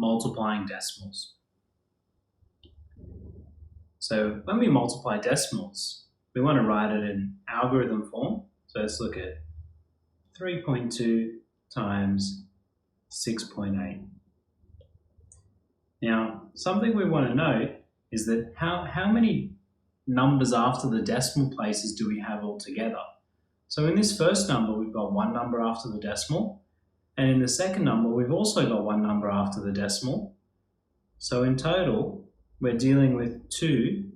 multiplying decimals. So when we multiply decimals, we want to write it in algorithm form. So let's look at 3.2 times 6.8. Now, something we want to note is that how many numbers after the decimal places do we have altogether? So in this first number, we've got one number after the decimal, and in the second number, we've also got one number after the decimal. So in total, we're dealing with 2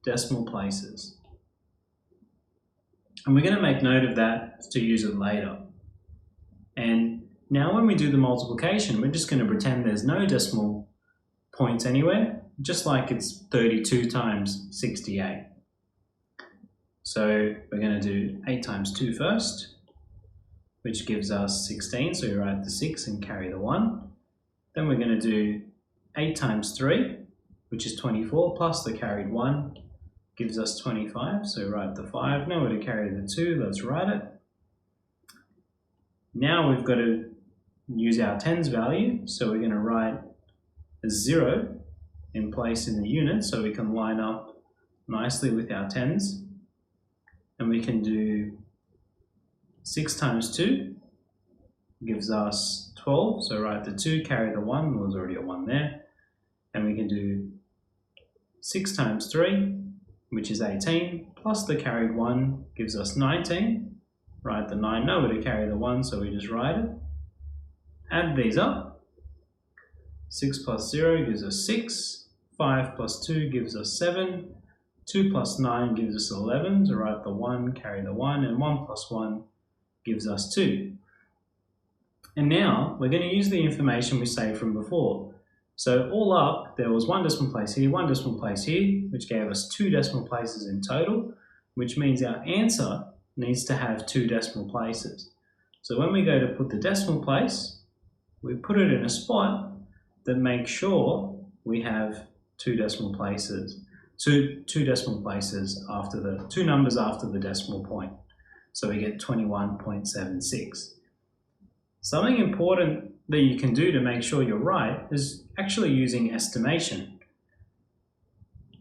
decimal places. And we're going to make note of that to use it later. And now when we do the multiplication, we're just going to pretend there's no decimal points anywhere, just like it's 32 times 68. So we're going to do 8 times 2 first, which gives us 16. So we write the 6 and carry the 1. Then we're going to do 8 times 3, which is 24, plus the carried 1 gives us 25. So we write the 5. Now we're to carry the 2. Let's write it. Now we've got to use our tens value. So we're going to write a 0 in place in the unit so we can line up nicely with our tens. And we can do 6 times 2 gives us 12. So write the 2, carry the 1. There was already a 1 there. And we can do 6 times 3, which is 18, plus the carried 1 gives us 19. Write the 9. Nowhere to carry the 1, so we just write it. Add these up. 6 plus 0 gives us 6. 5 plus 2 gives us 7. 2 plus 9 gives us 11. So write the 1, carry the 1, and 1 plus 1 gives us 2. And now we're going to use the information we saved from before. So all up, there was 1 decimal place here, 1 decimal place here, which gave us 2 decimal places in total, which means our answer needs to have 2 decimal places. So when we go to put the decimal place, we put it in a spot that makes sure we have 2 decimal places. Two decimal places after the 2 numbers after the decimal point. So we get 21.76. Something important that you can do to make sure you're right is actually using estimation.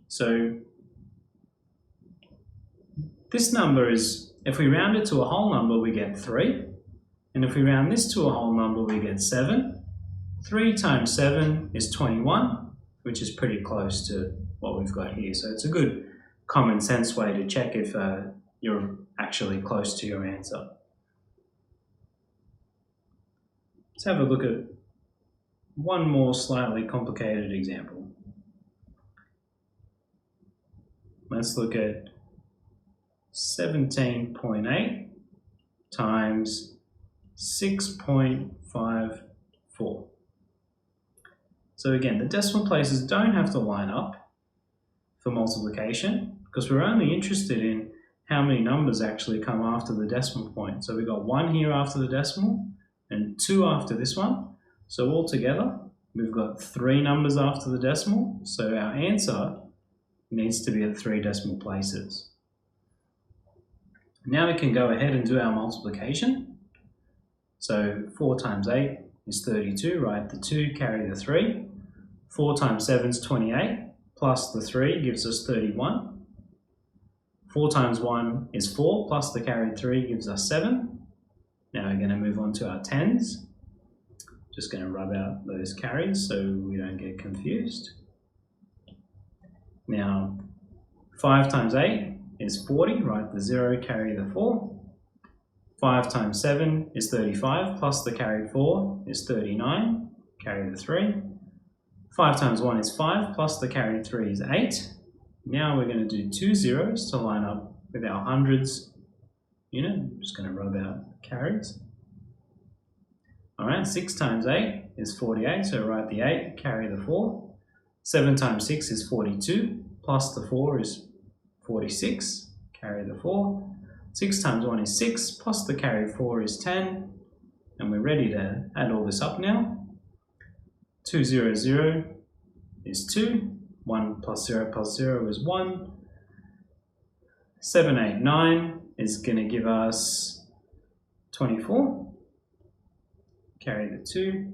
So this number is, if we round it to a whole number, we get 3. And if we round this to a whole number, we get 7. 3 times 7 is 21, which is pretty close to what we've got here. So it's a good common sense way to check if you're actually close to your answer. Let's have a look at one more slightly complicated example. Let's look at 17.8 times 6.54. So again, the decimal places don't have to line up for multiplication because we're only interested in how many numbers actually come after the decimal point. So we've got 1 here after the decimal and 2 after this one. So altogether, we've got 3 numbers after the decimal. So our answer needs to be at 3 decimal places. Now we can go ahead and do our multiplication. So 4 times 8 is 32, write the 2, carry the 3. 4 times 7 is 28, plus the 3 gives us 31. 4 times 1 is 4, plus the carried 3 gives us 7. Now we're going to move on to our tens. Just going to rub out those carries so we don't get confused. Now 5 times 8 is 40, write the 0, carry the 4. 5 times 7 is 35, plus the carried 4 is 39, carry the 3. 5 times 1 is 5, plus the carried 3 is 8. Now we're going to do 2 zeros to line up with our hundreds unit. I'm just going to rub out carries. Alright, 6 times 8 is 48, so write the 8, carry the 4. 7 times 6 is 42, plus the 4 is 46, carry the 4. 6 times 1 is 6, plus the carried 4 is 10. And we're ready to add all this up now. 200 is 2. 1 plus 0 is 1. 789 is going to give us 24. Carry the 2.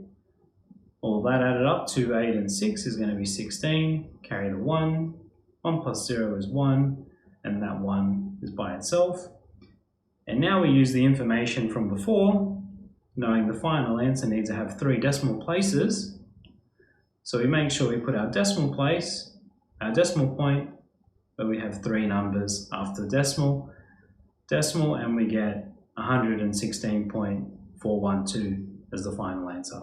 All that added up to 8 and 6 is going to be 16. Carry the 1. 1 plus 0 is 1. And that 1 is by itself. And now we use the information from before, knowing the final answer needs to have 3 decimal places. So we make sure we put our decimal place, our decimal point, where we have 3 numbers after the decimal, and we get 116.412 as the final answer.